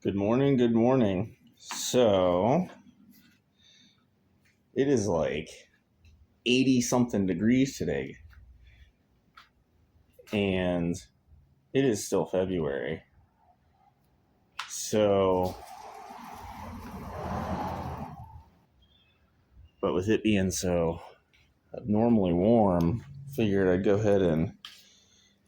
Good morning, good morning. So, it is like 80 something degrees today, and it is still February. So, but with it being so abnormally warm, figured I'd go ahead and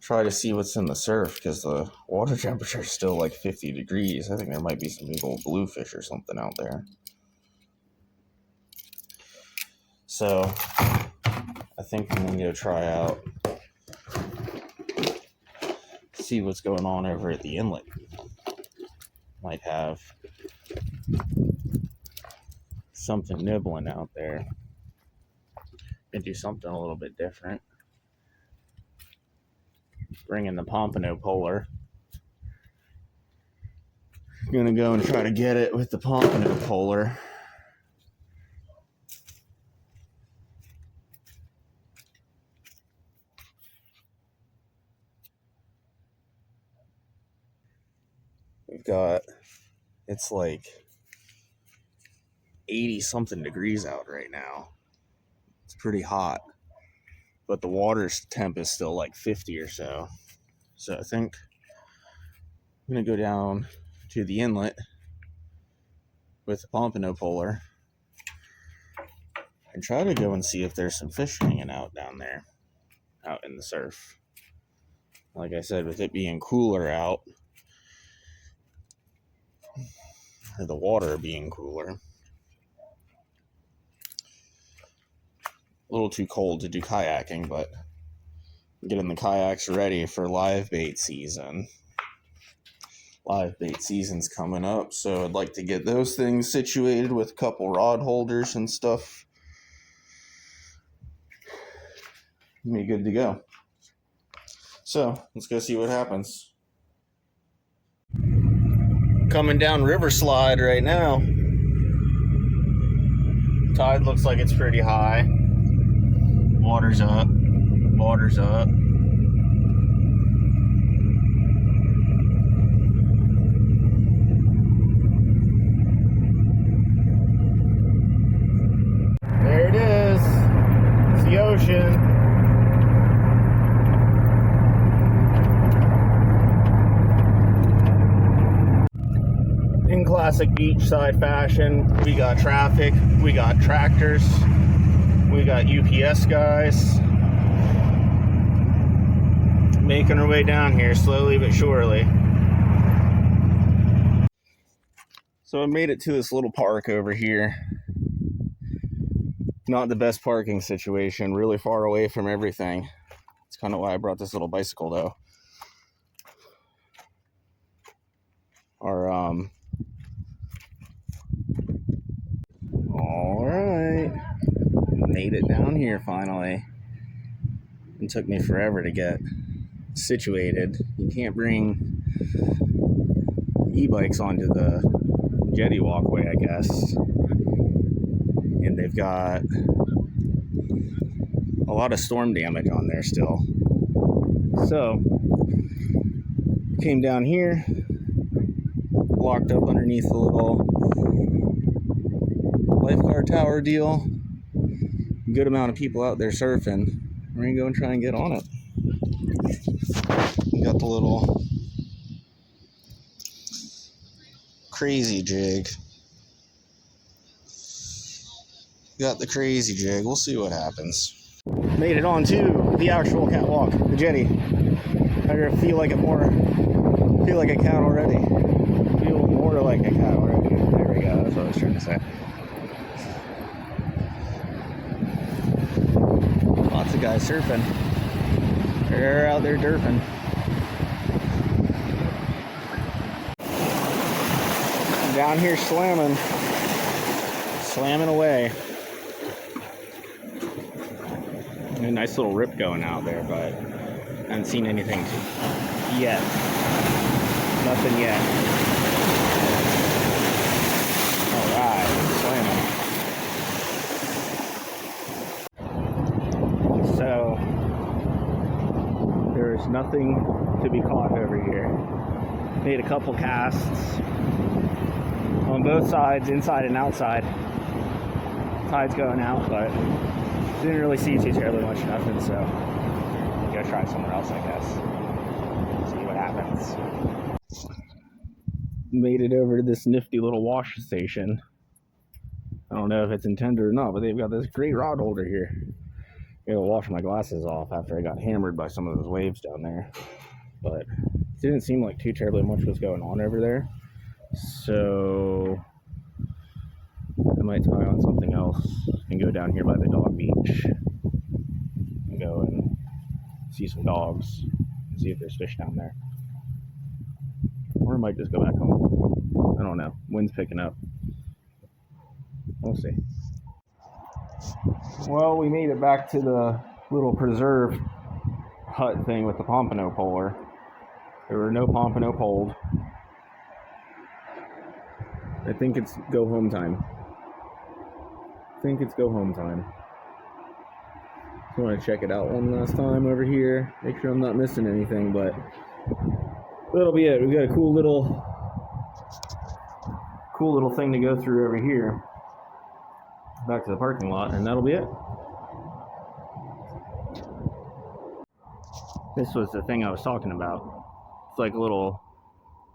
try to see what's in the surf because the water temperature is still like 50 degrees. I think there might be some big old bluefish or something out there. So, I think I'm going to go try out, see what's going on over at the Inlet. Might have something nibbling out there and do something a little bit different. Bring in the Pompano polar. I'm gonna go and try to get it with the Pompano polar. It's like 80 something degrees out right now. It's pretty hot, but the water's temp is still like 50 or so. So I think I'm gonna go down to the Inlet with the Pompano polar and try to go and see if there's some fish hanging out down there, out in the surf. Like I said, with it being cooler out, or the water being cooler, a little too cold to do kayaking, but getting the kayaks ready for live bait season. Live bait season's coming up, so I'd like to get those things situated with a couple rod holders and stuff. Be good to go. So let's go see what happens. Coming down River Slide right now. Tide looks like it's pretty high. Water's up. Water's up. There it is. It's the ocean. In classic beachside fashion, we got traffic, we got tractors, we got UPS guys making our way down here slowly but surely. So I made it to this little park over here. Not the best parking situation, really far away from everything. That's kind of why I brought this little bicycle though. Alright, made it down here finally. It took me forever to get situated. You can't bring e-bikes onto the jetty walkway, I guess. And they've got a lot of storm damage on there still. So, came down here, locked up underneath the little lifeguard tower deal. Good amount of people out there surfing. We're gonna go and try and get on it. We got the little crazy jig. Got the crazy jig. We'll see what happens. Made it onto the actual catwalk, the jetty. I feel like a cat already. Feel more like a cat already. There we go. That's what I was trying to say. Lots of guys surfing. They're out there derping. I'm down here slamming away. A nice little rip going out there, but I haven't seen anything yet. Nothing yet. Alright, slamming. So, there is nothing to be caught over here. Made a couple casts. on both sides, inside and outside. Tide's going out, but didn't really see too terribly much nothing, so go try somewhere else, I guess. See what happens. Made it over to this nifty little wash station. I don't know if it's intended or not, but they've got this great rod holder here. I gotta wash my glasses off after I got hammered by some of those waves down there. But it didn't seem like too terribly much was going on over there. So I might tie on something else and go down here by the dog beach and go and see some dogs and see if there's fish down there. Or I might just go back home. I don't know. Wind's picking up. We'll see. Well, we made it back to the little preserve hut thing with the Pompano polar. There were no Pompano pulled. I think it's go home time. Just want to check it out one last time over here. Make sure I'm not missing anything, but that'll be it. We've got a cool little thing to go through over here. Back to the parking lot, and that'll be it. This was the thing I was talking about. It's like a little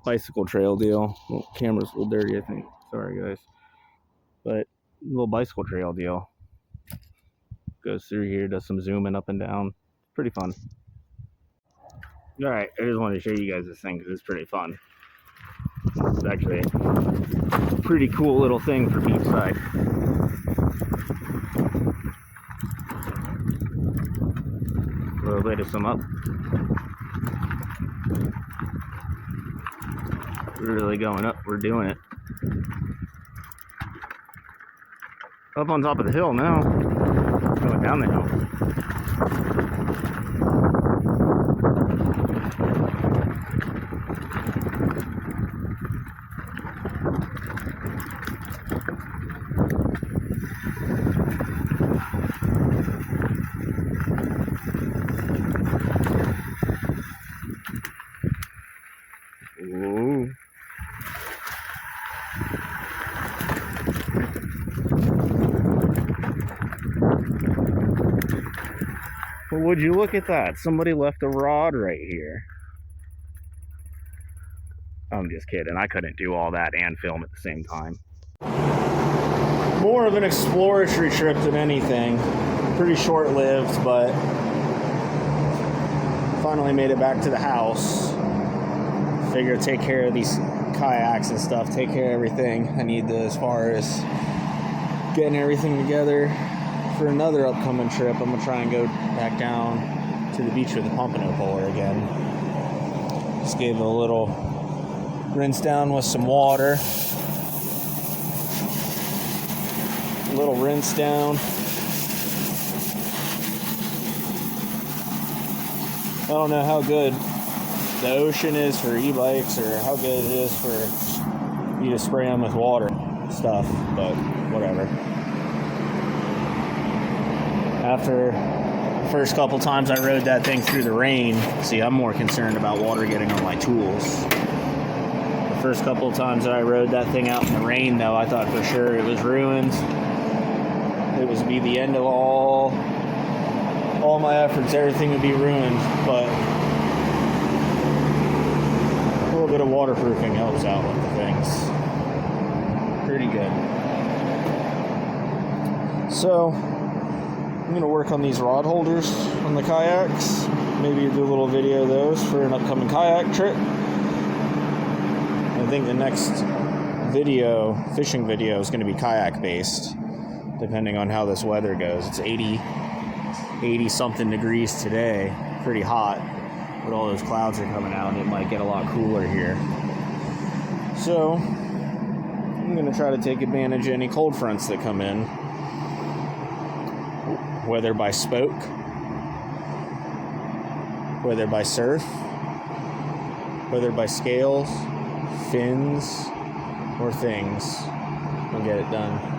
bicycle trail deal. Oh, camera's a little dirty, I think. Sorry, guys. But little bicycle trail deal. Goes through here, does some zooming up and down. Pretty fun. Alright, I just wanted to show you guys this thing because it's pretty fun. It's actually a pretty cool little thing for beachside. A little bit of some up. We're really going up, we're doing it. Up on top of the hill now. Going down the hill. Whoa. Well, would you look at that? Somebody left a rod right here. I'm just kidding. I couldn't do all that and film at the same time. More of an exploratory trip than anything. Pretty short-lived, but finally made it back to the house. Figure take care of these kayaks and stuff. Take care of everything I need to as far as getting everything together for another upcoming trip. I'm gonna try and go back down to the beach with the Pompano polar again. Just gave it a little rinse down with some water. A little rinse down. I don't know how good the ocean is for e-bikes or how good it is for you to spray them with water stuff, but whatever. After the first couple times I rode that thing through the rain, see, I'm more concerned about water getting on my tools. The first couple of times that I rode that thing out in the rain, though, I thought for sure it was ruined. It would be the end of all my efforts. Everything would be ruined, but a little bit of waterproofing helps out with the things. Pretty good. So I'm going to work on these rod holders on the kayaks. Maybe do a little video of those for an upcoming kayak trip. I think the next fishing video is going to be kayak based, depending on how this weather goes. It's 80 something degrees today. Pretty hot, but all those clouds are coming out and it might get a lot cooler here. So I'm going to try to take advantage of any cold fronts that come in. Whether by spoke, whether by surf, whether by scales, fins, or things, I'll get it done.